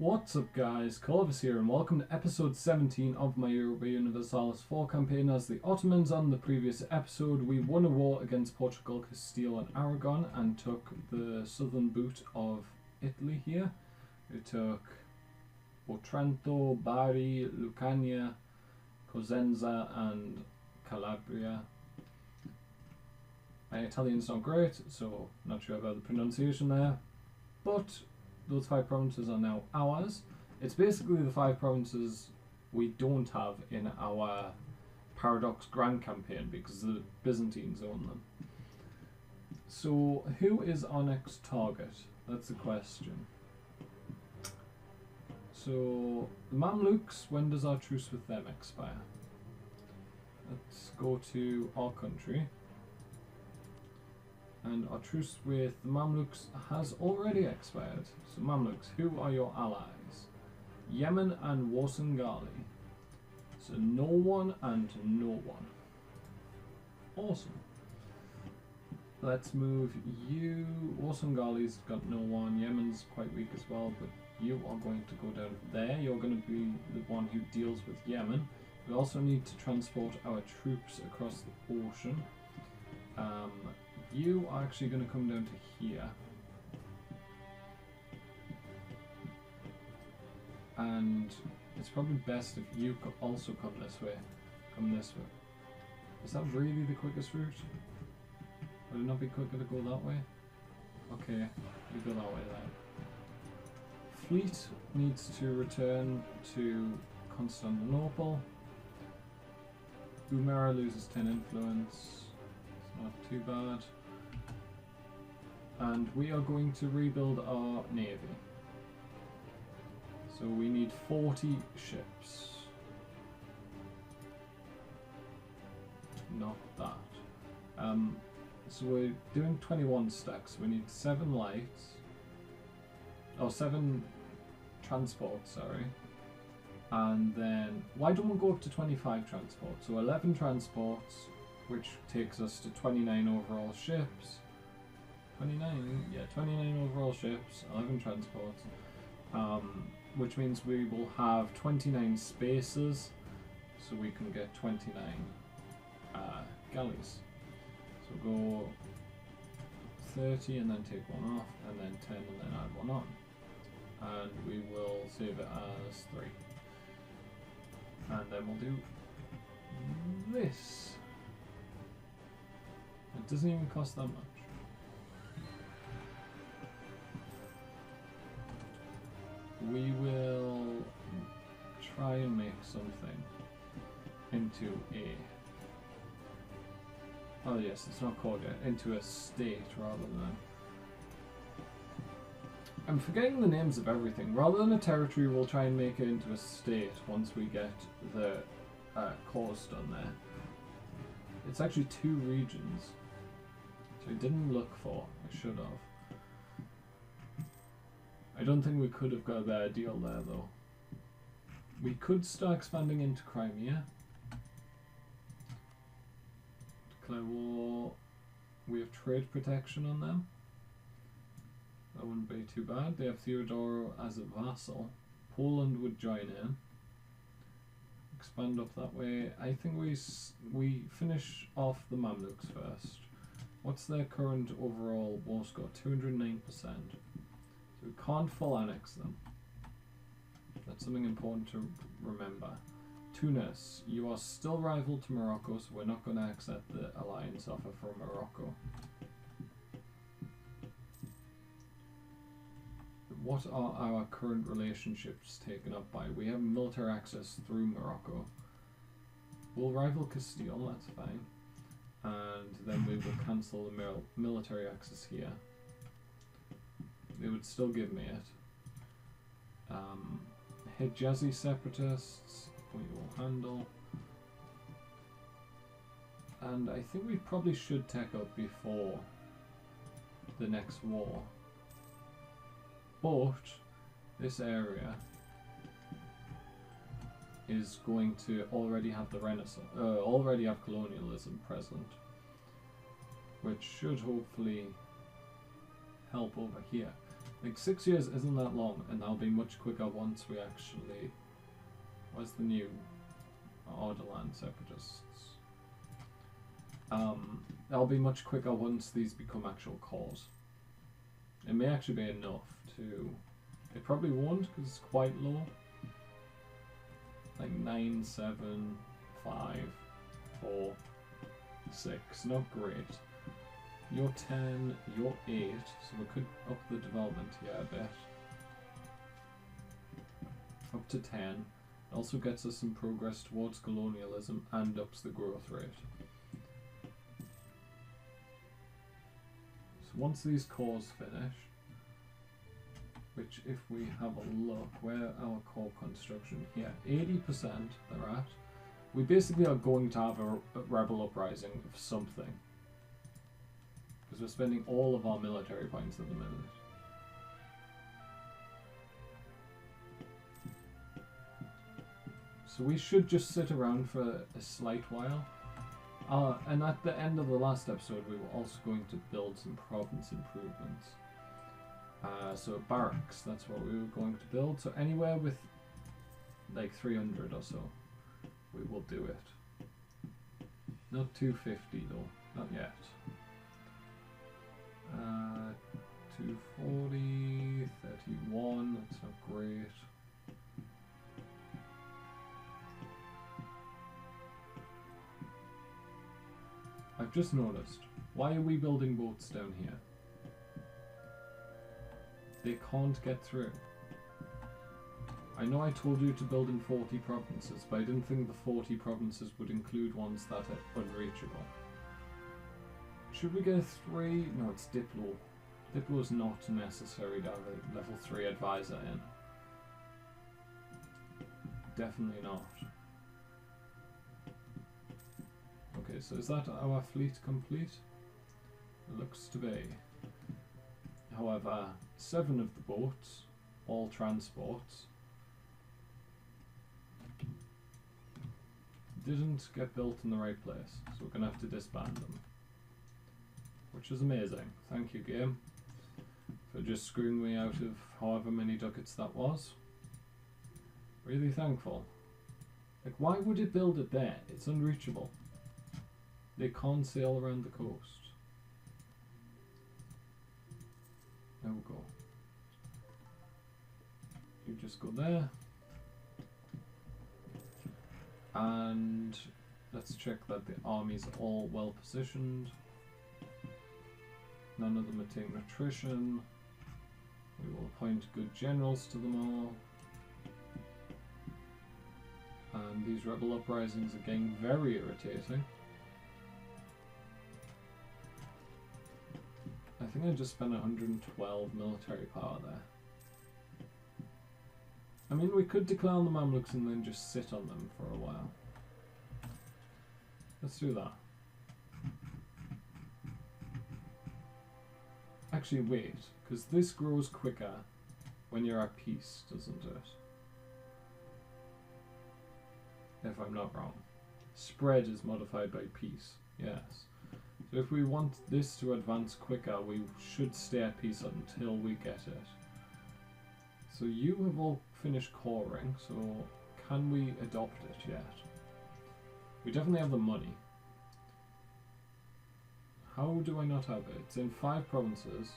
What's up guys, Corvus here and welcome to episode 17 of my Europa Universalis 4 campaign. As the Ottomans on the previous episode, we won a war against Portugal, Castile and Aragon and took the southern boot of Italy here. We took Otranto, Bari, Lucania, Cosenza and Calabria. My Italian's not great, so not sure about the pronunciation there, but those 5 provinces are now ours. It's basically the 5 provinces we don't have in our Paradox Grand campaign because the Byzantines own them. So who is our next target? That's the question. So the Mamluks, when does our truce with them expire? Let's go to our country. And our truce with the Mamluks has already expired. So Mamluks, who are your allies? Yemen and Wasangali. So no one and no one. Awesome. Let's move you. Wasangali's got no one. Yemen's quite weak as well, but you are going to go down there. You're going to be the one who deals with Yemen. We also need to transport our troops across the ocean. You are actually going to come down to here. And it's probably best if you could also come this way. Come this way. Is that really the quickest route? Would it not be quicker to go that way? Okay, you go that way then. Fleet needs to return to Constantinople. Umera loses 10 influence. It's not too bad. And we are going to rebuild our navy. So we need 40 ships. Not that. So we're doing 21 stacks. We need 7 lights. Oh, 7 transports, sorry. And then, why don't we go up to 25 transports? So 11 transports, which takes us to 29 overall ships. 29, yeah, 29 overall ships, 11 transports, which means we will have 29 spaces, so we can get 29 galleys. So go 30 and then take one off, and then 10 and then add one on. And we will save it as 3. And then we'll do this. It doesn't even cost that much. We will try and make something into a... Oh yes, it's not called yet. Into a state rather than... I'm forgetting the names of everything. Rather than a territory, we'll try and make it into a state once we get the course done there. It's actually 2 regions, which I didn't look for. I should have. I don't think we could have got a better deal there though. We could start expanding into Crimea. Declare war. We have trade protection on them. That wouldn't be too bad. They have Theodoro as a vassal. Poland would join in. Expand up that way. I think we finish off the Mamluks first. What's their current overall war score? 209%. So we can't full annex them. That's something important to remember. Tunis, you are still rival to Morocco, so we're not going to accept the alliance offer from Morocco. What are our current relationships taken up by? We have military access through Morocco. We'll rival Castile, that's fine. And then we will cancel the military access here. They would still give me it. Hijazi separatists, we will handle. And I think we probably should take up before the next war. But this area is going to already have the Renaissance, already have colonialism present, which should hopefully help over here. Like 6 years isn't that long, and that'll be much quicker once we actually. Where's the new Orderland separatists? That'll be much quicker once these become actual cores. It may actually be enough to. It probably won't because it's quite low. Like 9, 7, 5, 4, 6. Not great. You're 10, you're 8, so we could up the development here a bit. Up to 10. It also gets us some progress towards colonialism and ups the growth rate. So once these cores finish, which if we have a look, where our core construction here, 80% they're at. We basically are going to have a rebel uprising of something. Because we're spending all of our military points at the minute. So we should just sit around for a slight while. And at the end of the last episode we were also going to build some province improvements. So barracks, that's what we were going to build. So anywhere with like 300 or so, we will do it. Not 250 though, not yet. 240, 31, that's not great. I've just noticed, why are we building boats down here? They can't get through. I know I told you to build in 40 provinces, but I didn't think the 40 provinces would include ones that are unreachable. Should we get 3? No, it's Diplo. Diplo is not necessary to have a level 3 advisor in. Definitely not. Okay, so is that our fleet complete? It looks to be. However, 7 of the boats, all transports, didn't get built in the right place, so we're going to have to disband them. Which is amazing. Thank you, game, for just screwing me out of however many ducats that was. Really thankful. Like, why would it build it there? It's unreachable. They can't sail around the coast. There we go. You just go there. And let's check that the armies are all well positioned. None of them are taking attrition. We will appoint good generals to them all. And these rebel uprisings are getting very irritating. I think I just spent 112 military power there. I mean, we could declare on the Mamluks and then just sit on them for a while. Let's do that. Actually, wait, because this grows quicker when you're at peace, doesn't it? If I'm not wrong. Spread is modified by peace, yes. So if we want this to advance quicker, we should stay at peace until we get it. So you have all finished coring, so can we adopt it yet? We definitely have the money. How do I not have it? It's in 5 provinces,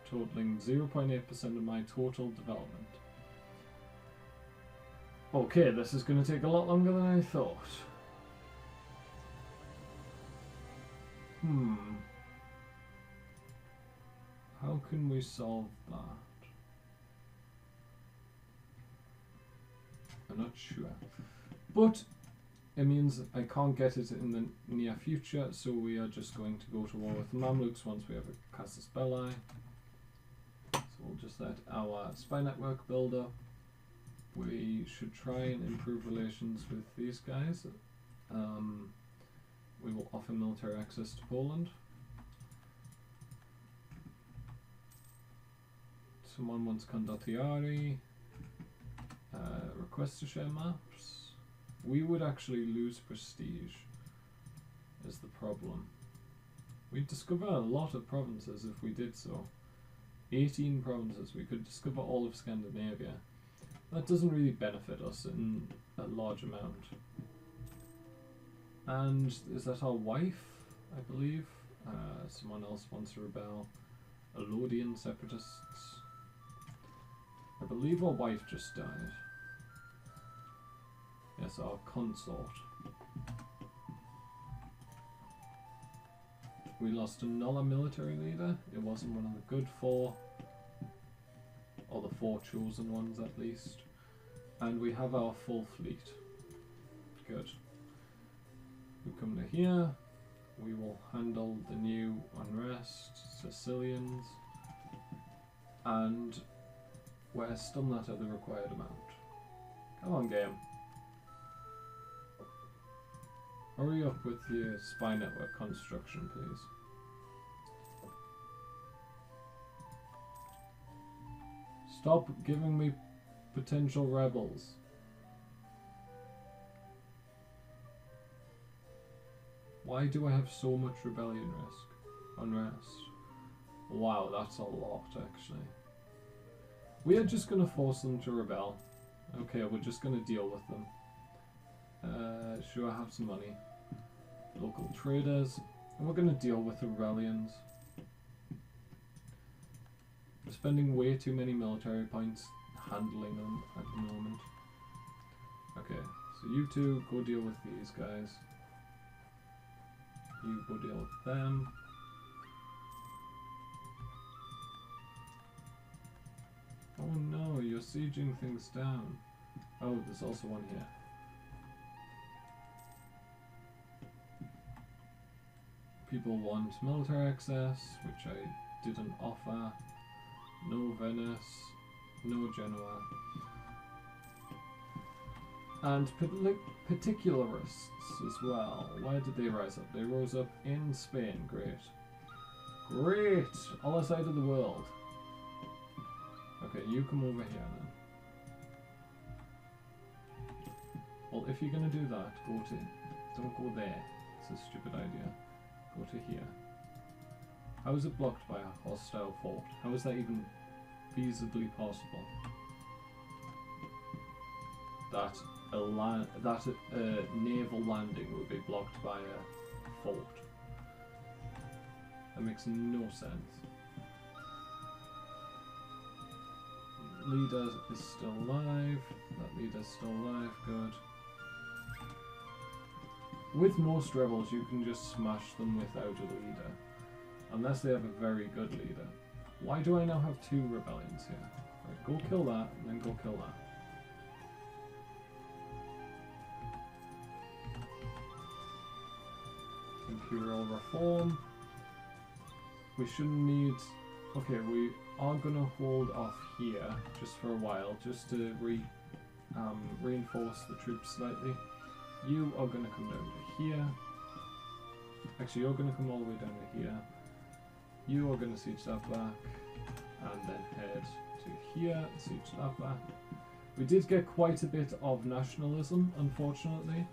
totaling 0.8% of my total development. Okay, this is going to take a lot longer than I thought. How can we solve that? I'm not sure. But it means I can't get it in the near future, so we are just going to go to war with the Mamluks once we have a Casus Belli. So we'll just let our spy network build up. We should try and improve relations with these guys. We will offer military access to Poland. Someone wants condottieri. Request to share maps. We would actually lose prestige, is the problem. We'd discover a lot of provinces if we did so. 18 provinces. We could discover all of Scandinavia. That doesn't really benefit us in a large amount. And is that our wife, I believe? Someone else wants to rebel. Elodian separatists. I believe our wife just died. Yes, our consort. We lost another military leader. It wasn't one of the good four. Or the four chosen ones at least. And we have our full fleet. Good. We come to here. We will handle the new unrest, Sicilians. And we're still not at the required amount. Come on, game. Hurry up with your spy network construction, please. Stop giving me potential rebels. Why do I have so much rebellion unrest? Wow, that's a lot, actually. We are just going to force them to rebel. Okay, we're just going to deal with them. Sure, I have some money. Local traders. And we're going to deal with the rebellions. We're spending way too many military points handling them at the moment. Okay, so you two go deal with these guys. You go deal with them. Oh no, you're sieging things down. Oh, there's also one here. People want military access, which I didn't offer. No Venice, no Genoa. And particularists as well. Why did they rise up? They rose up in Spain. Great. Great! Other side of the world. Okay, you come over here then. Well, if you're going to do that, don't go there. It's a stupid idea. Go to here. How is it blocked by a hostile fort? How is that even feasibly possible? That a naval landing would be blocked by a fort. That makes no sense. Leader is still alive. That leader's still alive. Good. With most rebels, you can just smash them without a leader. Unless they have a very good leader. Why do I now have two rebellions here? Right, go kill that, and then go kill that. Imperial reform. We shouldn't need... Okay, we are going to hold off here just for a while, just to reinforce the troops slightly. You are going to come down to here. Actually, you're going to come all the way down to here. You are going to siege that back, and then head to here, siege that back. We did get quite a bit of nationalism, unfortunately,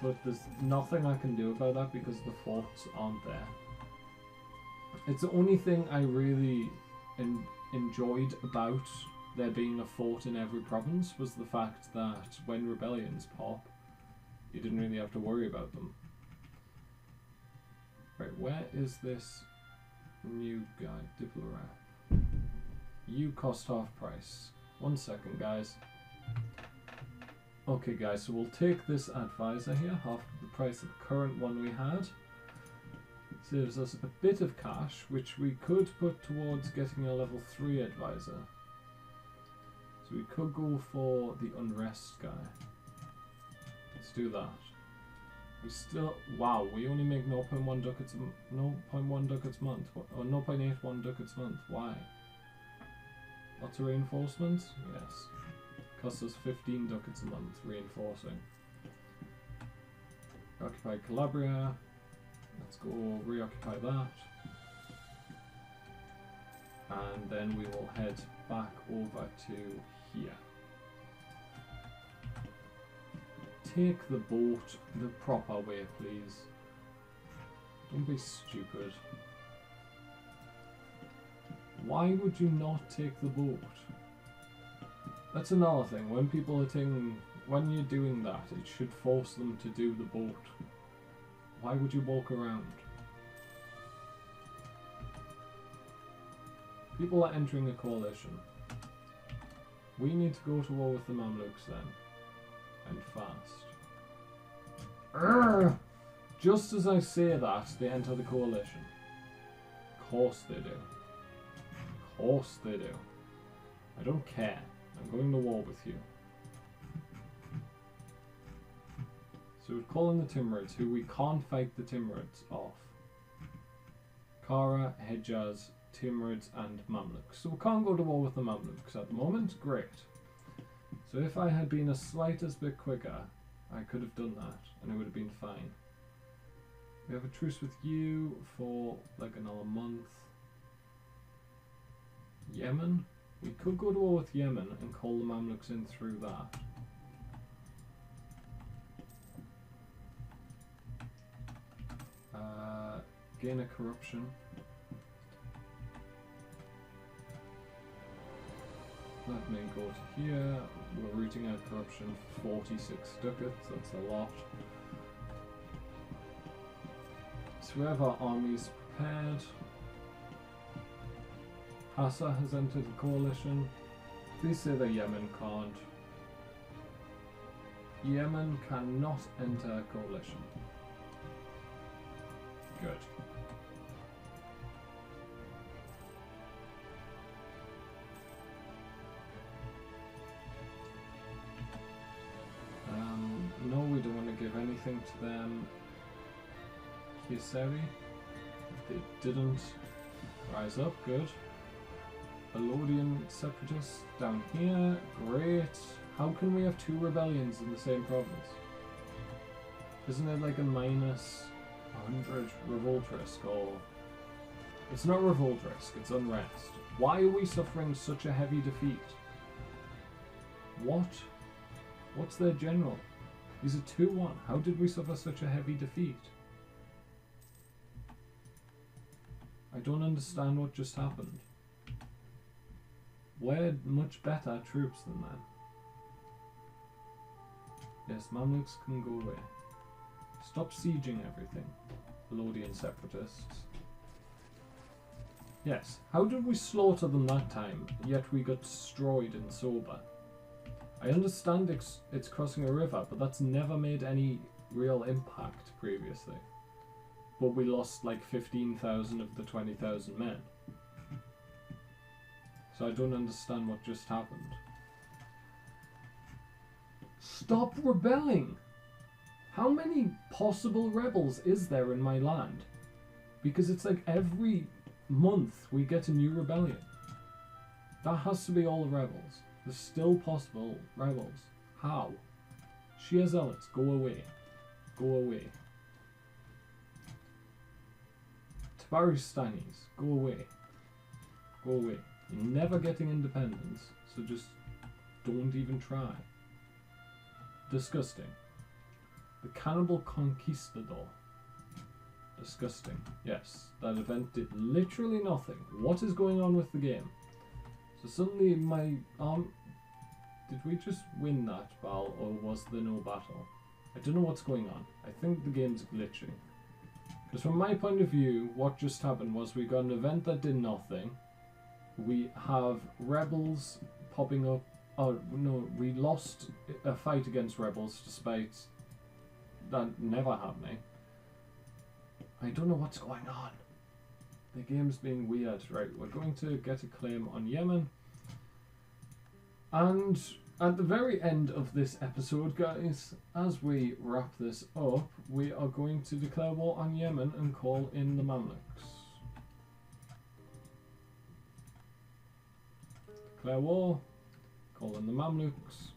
but there's nothing I can do about that because the forts aren't there. It's the only thing I really enjoyed about there being a fort in every province was the fact that when rebellions pop, you didn't really have to worry about them. Right, where is this new guy? Diplorat. You cost half price. 1 second, guys. Okay, guys, so we'll take this advisor here, half the price of the current one we had. Saves us a bit of cash, which we could put towards getting a level 3 advisor. So we could go for the unrest guy. Let's do that. We still... Wow, we only make 0.1 ducats a month. Or 0.81 ducats a month. Why? Lots of reinforcements? Yes. Costs us 15 ducats a month reinforcing. Occupy Calabria. Let's go reoccupy that. And then we will head back over to here. Take the boat the proper way, please. Don't be stupid. Why would you not take the boat? That's another thing. When people are taking, when you're doing that, it should force them to do the boat. Why would you walk around? People are entering a coalition. We need to go to war with the Mamluks then. And fast. Urgh! Just as I say that, they enter the coalition. Of course they do. Of course they do. I don't care. I'm going to war with you. So we're calling the Timurids, who we can't fight the Timurids off. Kara, Hejaz, Timurids and Mamluks. So we can't go to war with the Mamluks at the moment. Great. So if I had been a slightest bit quicker, I could have done that and it would have been fine. We have a truce with you for like another month. Yemen? We could go to war with Yemen and call the Mamluks in through that. Gain a corruption. Let me go to here. We're rooting out corruption for 46 ducats, that's a lot. So we have our armies prepared. Hassa has entered the coalition. Please say that Yemen can't. Yemen cannot enter a coalition. Good. No, we don't want to give anything to them. Kieseri, they didn't rise up, good. Elodian separatists down here, great. How can we have two rebellions in the same province? Isn't it like a minus 100 revolt risk, or... It's not revolt risk, it's unrest. Why are we suffering such a heavy defeat? What? What's their general? He's a 2-1. How did we suffer such a heavy defeat? I don't understand what just happened. We're much better troops than them. Yes, Mamluks can go away. Stop sieging everything. Elodian separatists. Yes, how did we slaughter them that time, yet we got destroyed in Soba? I understand it's crossing a river, but that's never made any real impact previously. But we lost like 15,000 of the 20,000 men. So I don't understand what just happened. Stop rebelling! How many possible rebels is there in my land? Because it's like every month we get a new rebellion. That has to be all the rebels. There's still possible rebels. How? Shia Zealots, go away. Go away. Tabaristanis, go away. Go away. You're never getting independence, so just don't even try. Disgusting. The Cannibal Conquistador. Disgusting. Yes, that event did literally nothing. What is going on with the game? So suddenly my arm... Did we just win that battle, or was there no battle? I don't know what's going on. I think the game's glitching. Because from my point of view, what just happened was we got an event that did nothing. We have rebels popping up. Oh, no, we lost a fight against rebels despite that never happening. I don't know what's going on. The game's being weird. Right, we're going to get a claim on Yemen. And at the very end of this episode, guys, as we wrap this up, we are going to declare war on Yemen and call in the Mamluks. Declare war, call in the Mamluks.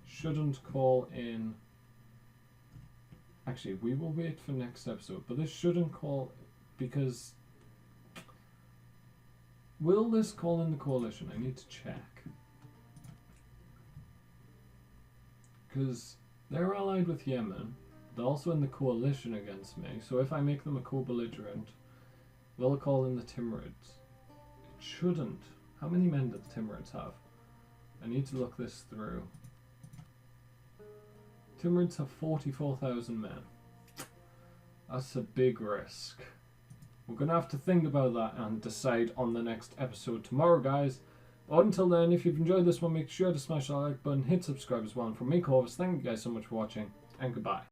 Shouldn't call in... Actually, we will wait for next episode, but this shouldn't call... Because... Will this call in the coalition? I need to check. Because they're allied with Yemen, they're also in the coalition against me, so if I make them a co-belligerent, will it call in the Timurids? It shouldn't. How many men do the Timurids have? I need to look this through. Timurids have 44,000 men. That's a big risk. We're going to have to think about that and decide on the next episode tomorrow, guys. But until then, if you've enjoyed this one, make sure to smash that like button, hit subscribe as well. And from me, Corvus, thank you guys so much for watching, and goodbye.